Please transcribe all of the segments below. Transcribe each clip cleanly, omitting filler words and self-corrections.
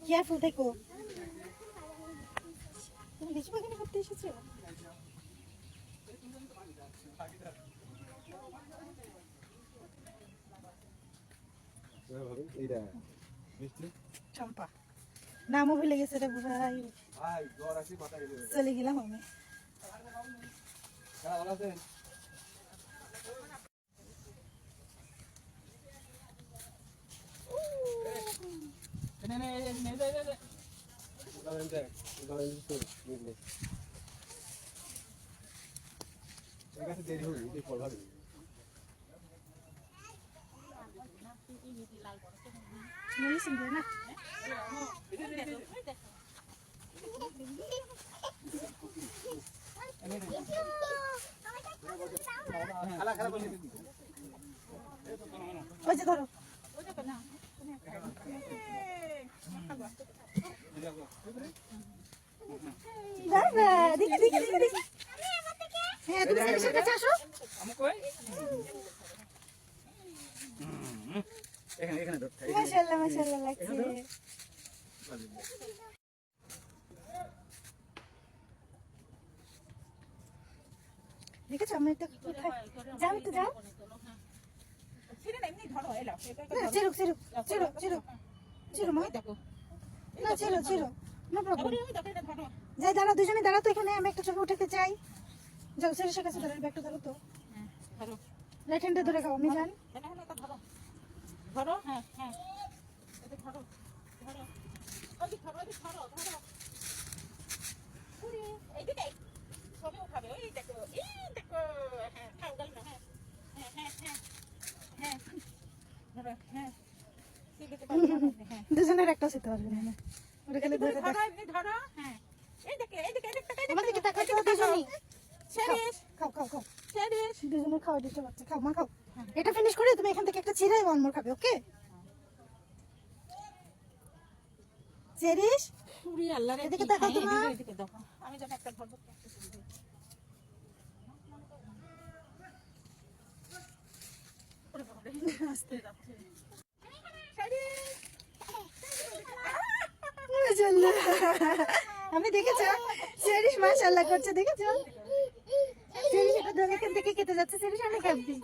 Careful থেকো। তুমি লিচু বাগানে করতে এসেছো? চম্পা নামও ভুলে গেছে রে ভাই। চলে গেলাম আমি। ধরো দেখি দেখি দেখি দেখি। হ্যাঁ তুমি সেরিসের কাছে আসো। মাশাআল্লাহ মাশাআল্লাহ লাগছে। দেখেছো আমি তো যাও তো যাও। চিরুক চিরুক চিরুক চিরুক চিরুক মা দেখো না চিরো চিরো নো প্রবলেম। যাই দাঁড়া দুজনে দাঁড়া তো এখানে আমি একটা ছবি উঠাতে চাই। যাও সেরিসের কাছে ধরো ব্যাগটা ধরো তো। রাইট হ্যান্ডে ধরে খাও আমি জান। ধরো হ্যাঁ হ্যাঁ এটা ধরো ধরো ওই ধরো ওই ধরো ধরো এইদিকে ছবি উঠাবে ওই দেখো হ্যাঁ খাও গেল না হ্যাঁ হ্যাঁ হ্যাঁ হ্যাঁ হ্যাঁ ধরো হ্যাঁ দুজনের একটা সিতে পারবে না ওটা খালি ধরে ধরো এমনি ধরো হ্যাঁ এইদিকে এইদিকে আমার দিকে তাকাও তো দুজনেই। সেরিস খাও খাও খাও সেরিস দুজনে খাও দিতে পারছে। খাও মা খাও। এটা ফিনিশ করে তুমি এখান থেকে একটা চিড়াই ওয়ান মোর খাবে ওকে। চেরিশ পুরি আল্লাহ রে এদিকে তাকাও তো মা। এদিকে দেখো আমি যখন একটা ধরবো আস্তে যাচ্ছে মাশাআল্লাহ আমি দেখেছো চেরিশ মাশাআল্লাহ করছে দেখেছো। চেরিশ এটা ধরে এখান থেকে কেটে যাচ্ছে। চেরিশ অনেক হ্যাপি।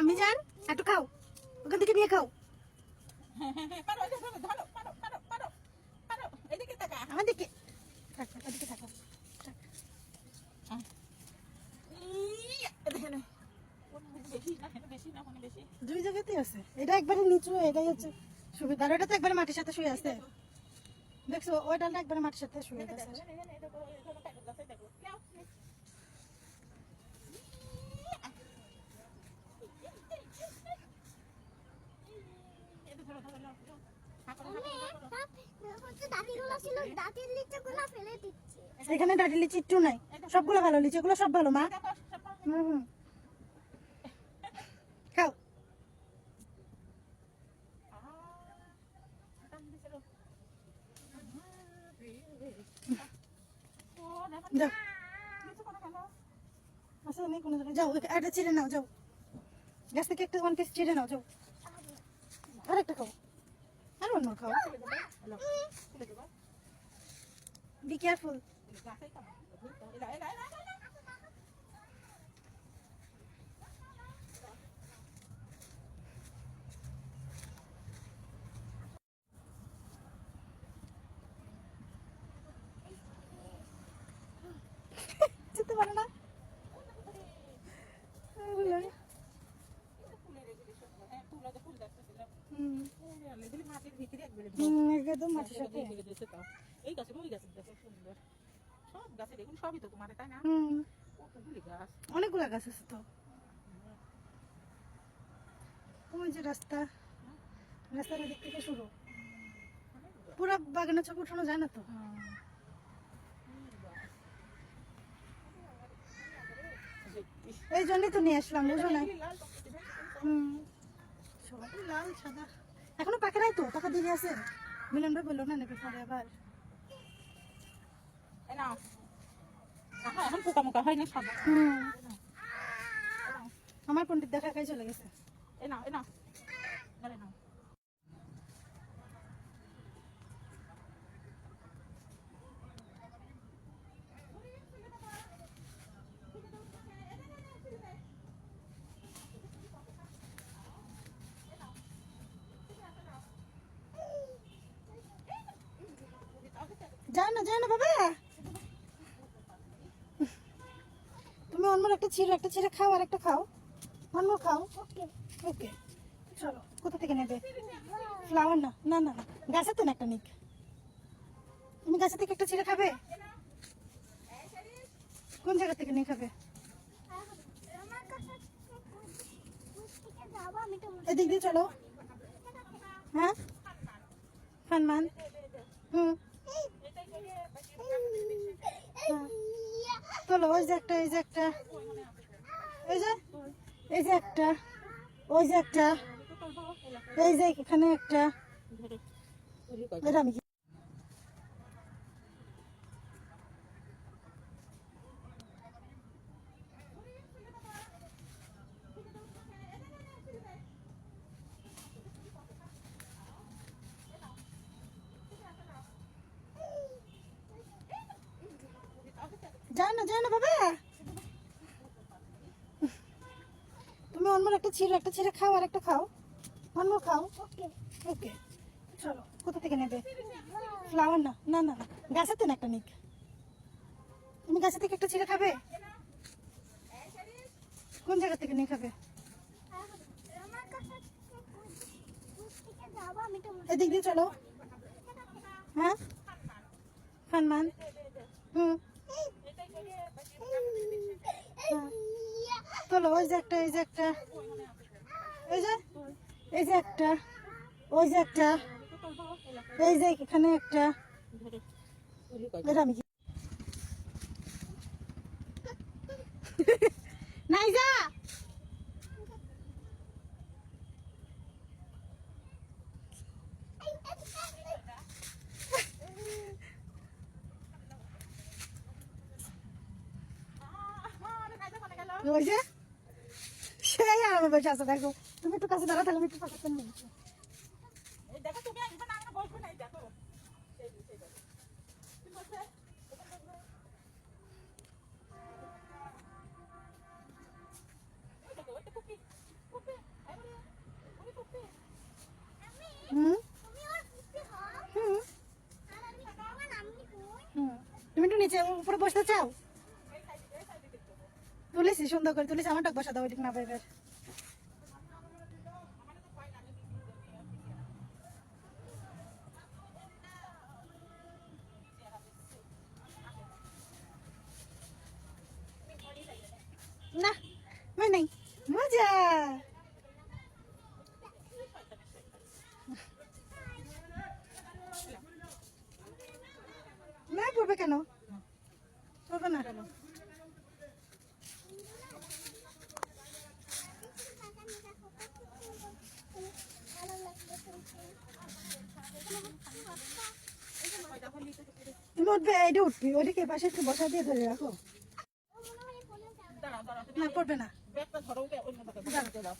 আমি জান একটু খাও ওখান থেকে নিয়ে খাও। আমার দিকে ওদিকে থাকো। দুই জায়গাতেই আছে। এটা একবারে নিচু এটাই হচ্ছে সুবিধা। আর এটা তো একবারে মাটির সাথে শুয়ে আছে দেখছো। ওই ডালটা একবারে মাটির সাথে শুয়ে আছে। এখানে ডাটি লিচি একটু নাই। সবগুলো ভালো লিচি এগুলো সব ভালো মা। হুম খাও। যাও আচ্ছা নেই কোনো জায়গায় যাও একটা চিড়ে নাও যাও। গাছ থেকে একটা ওয়ান পিস চিড়ে নাও যাও। আর একটা খাও আর অন্য খাও। Be careful. যেতে পারে না। একদম মাটির সাথে এই গাছে ওই গাছে সুন্দর সব গাছে দেখুন সবই তো তোমার তাই না। কতগুলি গাছ অনেকগুলা গাছ আছে তো। ওই যে রাস্তা রাস্তার দিক থেকে শুরু পুরো বাগানের ছবি উঠানো যায় না তো। এই জন্যই তো নিয়ে আসলাম বুঝো না। সবাই লাল সাদা এখনো পাকে নাই তো পাকা দেরি আছে। মিলন ভাই বললো না নেবে পরে আবার। এখন পোকামোকা হয় না সাদা। আমার পণ্ডিত দেখা খাই চলে গেছে। যায় না বাবা। তুমি অন্য একটা ছিঁড়ে খাও, আর একটা খাও, অন্য খাও। ওকে ওকে, চলো। কোথা থেকে নেবে? ফ্লাওয়ার না, না না না, গাছে তো না একটা নিক। তুমি গাছে থেকে একটা ছিঁড়ে খাবে? কোন জায়গা থেকে নিয়ে খাবে? এদিক দিয়ে চলো। হ্যাঁ, ফানমান। হুম, চলো। ওই যে একটা, এই যে একটা, এই যে একটা, ওই যে একটা, এই যে এখানে একটা। এটা আমি যায় না বাবা। তুমি অন্য একটা ছিঁড়ে খাও, আর একটা খাও, অন্য খাও। ওকে ওকে, চলো। কোথা থেকে নেবে? ফ্লাওয়ার না, না না না, গাছে তো না একটা নিক। তুমি গাছে থেকে একটা ছিঁড়ে খাবে? কোন জায়গা থেকে নিয়ে খাবে? এদিক দিয়ে চলো। হ্যাঁ, ফানমান। হুম, চলো। ওই যে একটা, এই যে একটা, এই যে একটা, ওই যে একটা, এই যে এখানে একটা। এটা আমি নাইজা। ওই যে সেই আমার বসে আছে, দেখো। তুমি একটু কাছে দাঁড়া, তাহলে আমি একটু পাশে নিয়ে নিচ্ছি। দেখো তুমি একদম আমরা বসবো না, দেখো হুম হুম হুম, তুমি একটু নিচে উপরে বসতে চাও? তুলেছি, সুন্দর করে তুলেছি। আমারটা বসা দাও ওইদিক না বাইরের। না, मैं नहीं, मजा। না পড়বে কেন? পড়বে না। তুমি উঠবে, এটা উঠবি, ওইদিকে পাশে একটু বসা দিয়ে ধরে রাখো। দাঁড়াও দাঁড়াও না পড়বে না, ব্যাগটা ধরো, ওকে অন্য ব্যাগে দাও।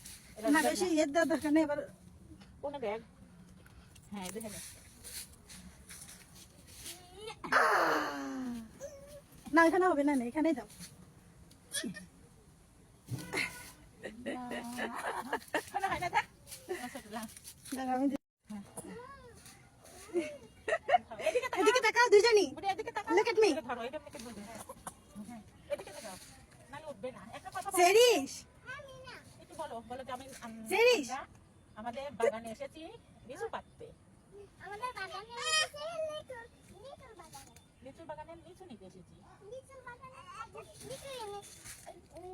না বেশি ইয়ে দেওয়ার দরকার নেই এবার। কোন ব্যাগ? হ্যাঁ দেখে নে। না এখানে হবে না, না এখানেই দাও। কোনো হয় না, দেখ মাশাআল্লাহ। দাঁড়া, আমি এদিকে এদিকে তাকাও দুজনই। বুড়ি, এদিকে তাকাও। Look at me. এদিকে ধরো, এটা মেকে ধরবে। হ্যাঁ, এদিকে তাকাও, নাহলে উঠবে না। একটা কথা বলো, সেরিস, একটু বলো বলো যে আমি সেরিস। আমরা আমাদের বাগানে এসেছি লিচু পাড়তে। আমাদের বাগানে এসেছে লিচুর বাগানে। লিচুর বাগানের লিচু নিতে এসেছি। লিচুর বাগানে লিচু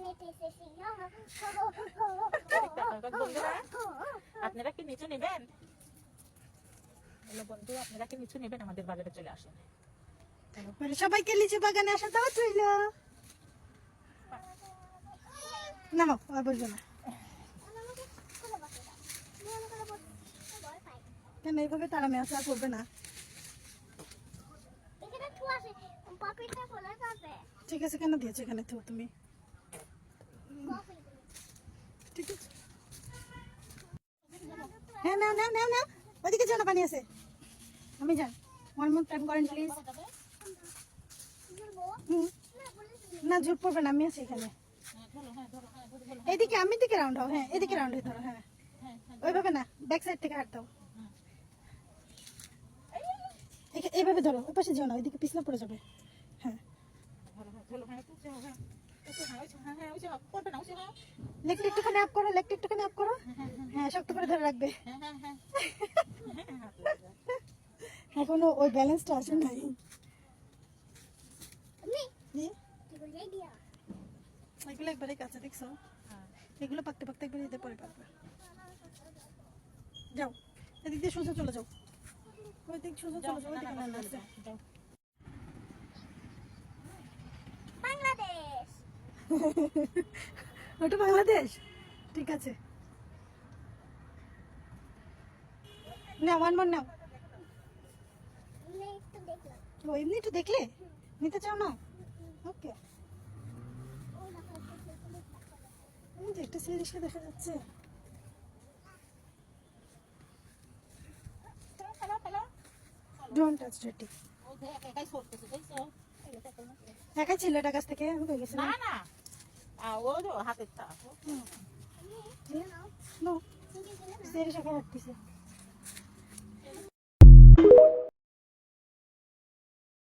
নিতে এসেছি। বন্ধুরা, আপনারা কি লিচু নেবেন? হ্যালো বন্ধু, আপনারা কি লিচু নেবেন? আমাদের বাজারে চলে আসুন। মানে সবাইকে লিচু বাগানে আসা দাওয়াত রইল। নামো, আর বলবো না। কেন এইভাবে তারা মেয়ে আর করবে না? এখানে ঠুয়া আছে, পকেটটা খোলা যাবে। ঠিক আছে, কেন দিয়েছো এখানে তো তুমি? ঠিক আছে, হ্যাঁ নাও নাও নাও নাও, ওদিকে জানা পানি আছে। আমি যান, ওয়ান মোর টাইম করেন প্লিজ। হুম, না ঝুট পড়বে না, আমি আছি এখানে। এইদিকে, আমি দিকে রাউন্ড হও। হ্যাঁ এদিকে রাউন্ড হয়ে ধরো। হ্যাঁ ওইভাবে না, ব্যাক সাইড থেকে হাঁট দাও। এইভাবে ধরো, ওই পাশে যেও না, ওইদিকে পিছলে পড়ে যাবে। হ্যাঁ, চলো হ্যাঁ তুলছে হ্যাঁ হ্যাঁ হ্যাঁ হ্যাঁ ওই যে করবে না ওই যে হ্যাঁ লেগটা একটুখানি আপ করো, লেগটা একটুখানি আপ করো। হ্যাঁ, শক্ত করে ধরে রাখবে। হ্যাঁ হ্যাঁ হ্যাঁ এখনো ওই ব্যালেন্সটা আসে নাই। আমি জি, কি বলে দিয়া এগুলো একবারে কাছে দেখছো, এগুলো পাকতে পাকতে একবার দিতে পরে পারবে। যাও, এদিক দিয়ে সোজা চলে যাও, ওই দিক সোজা চলে যাও, ওই দিকে রান্না আছে। বাংলাদেশ ওটা বাংলাদেশ, ঠিক আছে। না ওয়ান মোর নাও। আমি একটু দেখলাম ও এমনি একটু দেখলে নিতে চাও না? ওকে, ও দেখো এই যে একটা সিরিজকে দেখা যাচ্ছে। খেলো খেলো ডোন্ট টাচ ডার্টি। ও দেখ একাই সরতেছে দেখছো একাই ছিল এটা কাছ থেকে আমি কই গেছি না না ও হাতের তা নো সিরিজ একা রাখতেছে।